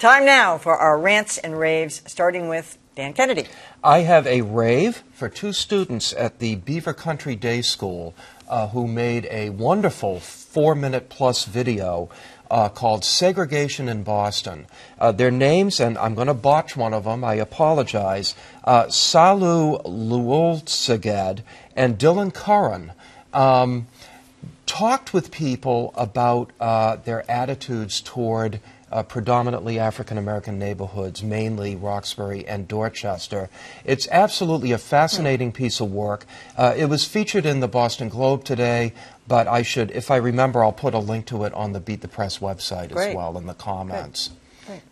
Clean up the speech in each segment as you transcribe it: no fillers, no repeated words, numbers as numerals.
Time now for our rants and raves, starting with Dan Kennedy. I have a rave for two students at the Beaver Country Day School who made a wonderful 4-minute-plus video called Segregation in Boston. Their names, and I'm going to botch one of them, I apologize, Salu Luolseged and Dylan Curran. Talked with people about their attitudes toward predominantly African-American neighborhoods, mainly Roxbury and Dorchester. It's absolutely a fascinating piece of work. It was featured in the Boston Globe today, but I should, if I remember, I'll put a link to it on the Beat the Press website as well in the comments. Great.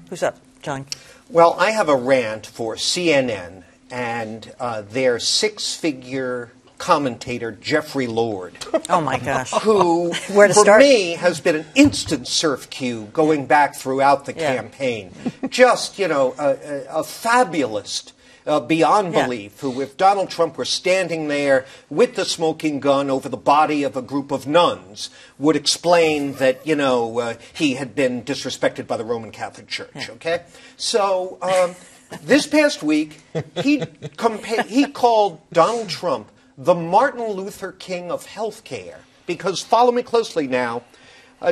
Who's up, John? Well, I have a rant for CNN and their six-figure commentator, Jeffrey Lord. Oh, my gosh. Who, Where to for start? me, has been an instant surf cue going back throughout the campaign. Just, you know, a fabulist beyond belief, who, if Donald Trump were standing there with the smoking gun over the body of a group of nuns, would explain that, you know, he had been disrespected by the Roman Catholic Church, okay? So, this past week, he called Donald Trump the Martin Luther King of healthcare, because, follow me closely now,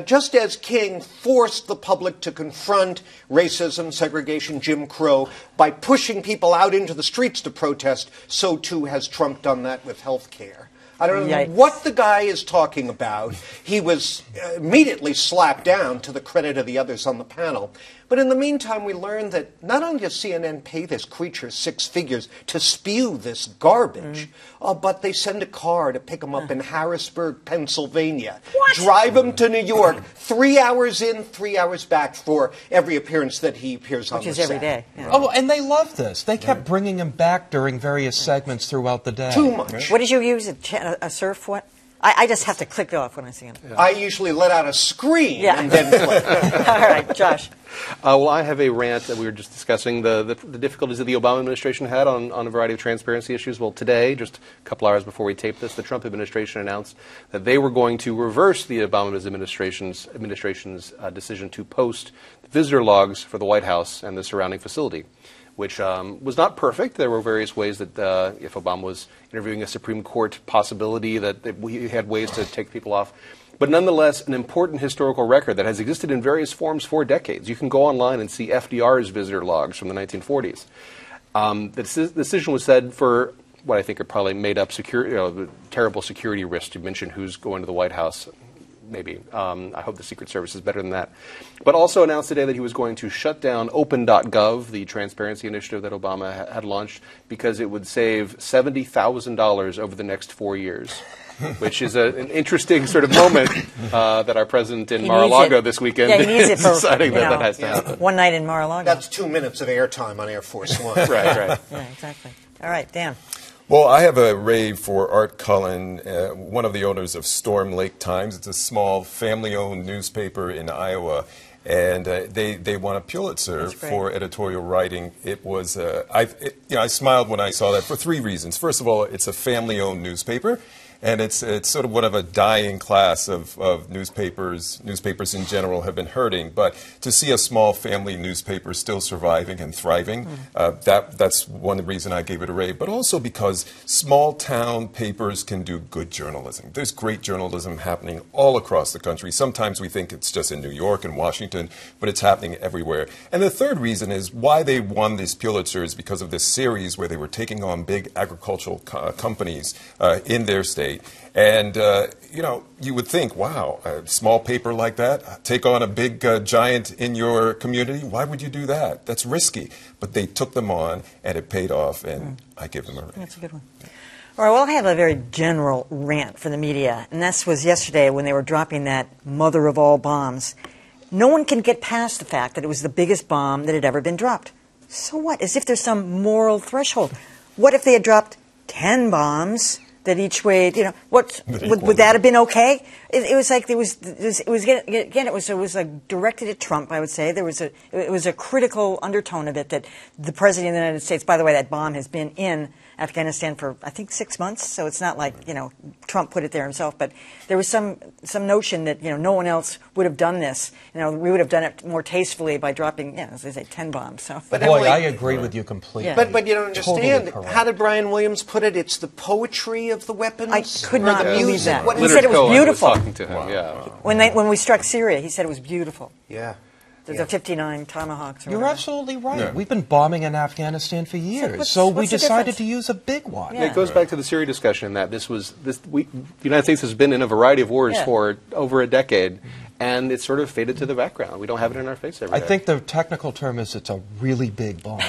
just as King forced the public to confront racism, segregation, Jim Crow by pushing people out into the streets to protest, so too has Trump done that with healthcare. I don't know what the guy is talking about. He was immediately slapped down, to the credit of the others on the panel. But in the meantime, we learned that not only does CNN pay this creature 6 figures to spew this garbage, but they send a car to pick him up in Harrisburg, Pennsylvania, drive him to New York, 3 hours in, 3 hours back for every appearance that he appears on the set. Which is every day. Yeah. Oh, and they love this. They kept bringing him back during various segments throughout the day. Too much. What did you use? A surf what? I just have to click off when I see him. I usually let out a scream and then click. All right, Josh. Well, I have a rant that we were just discussing, the difficulties that the Obama administration had on a variety of transparency issues. Well, today, just a couple hours before we taped this, the Trump administration announced that they were going to reverse the Obama administration's decision to post visitor logs for the White House and the surrounding facility, which was not perfect. There were various ways that if Obama was interviewing a Supreme Court possibility, that we had ways to take people off. But nonetheless, an important historical record that has existed in various forms for decades. You can go online and see FDR's visitor logs from the 1940s. The decision was said for what I think are probably made-up terrible security risks. You mentioned who's going to the White House. Maybe. I hope the Secret Service is better than that. But also announced today that he was going to shut down Open.gov, the transparency initiative that Obama had launched, because it would save $70,000 over the next 4 years, which is an interesting sort of moment that our president in Mar-a-Lago this weekend is deciding that has to happen. One night in Mar-a-Lago. That's 2 minutes of airtime on Air Force One. Right. Yeah, exactly. All right, Dan. Well, I have a rave for Art Cullen, one of the owners of Storm Lake Times. It's a small family-owned newspaper in Iowa, and they won a Pulitzer for editorial writing. It was I smiled when I saw that for 3 reasons. First of all, it's a family-owned newspaper. And it's sort of one of a dying class of newspapers. Newspapers in general have been hurting, but to see a small family newspaper still surviving and thriving, that's one reason I gave it a rave. But also because small town papers can do good journalism. There's great journalism happening all across the country. Sometimes we think it's just in New York and Washington, but it's happening everywhere. And the third reason is why they won this Pulitzer is because of this series where they were taking on big agricultural companies in their state. And, you know, you would think, wow, a small paper like that, take on a big giant in your community, why would you do that? That's risky. But they took them on, and it paid off, and I give them a rave. That's a good one. All right, well, I have a very general rant for the media, and this was yesterday when they were dropping that mother of all bombs. No one can get past the fact that it was the biggest bomb that had ever been dropped. So what? As if there's some moral threshold. What if they had dropped 10 bombs that each weighed, you know, what would that have been okay? It was like it was like directed at Trump. I would say it was a critical undertone of it that the president of the United States. By the way, that bomb has been in Afghanistan for, I think, 6 months. So it's not like, Trump put it there himself. But there was some notion that, no one else would have done this. We would have done it more tastefully by dropping, as they say, 10 bombs. So. But boy, Emily, I agree with you completely. Yeah. But you don't understand. Totally How did Brian Williams put it? It's the poetry of the weapons. I could not the believe music. that. What He is said it was Cohen beautiful. talking to him, yeah. When we struck Syria, he said it was beautiful. Yeah. The 59 Tomahawks. Or You're whatever. absolutely right. Yeah. We've been bombing in Afghanistan for years, so we what's the decided difference? to use a big one. Yeah. It goes back to the Syria discussion that the United States has been in a variety of wars Yeah. for over a decade, and it's sort of faded to the background. We don't have it in our face every day. I think the technical term is it's a really big bomb.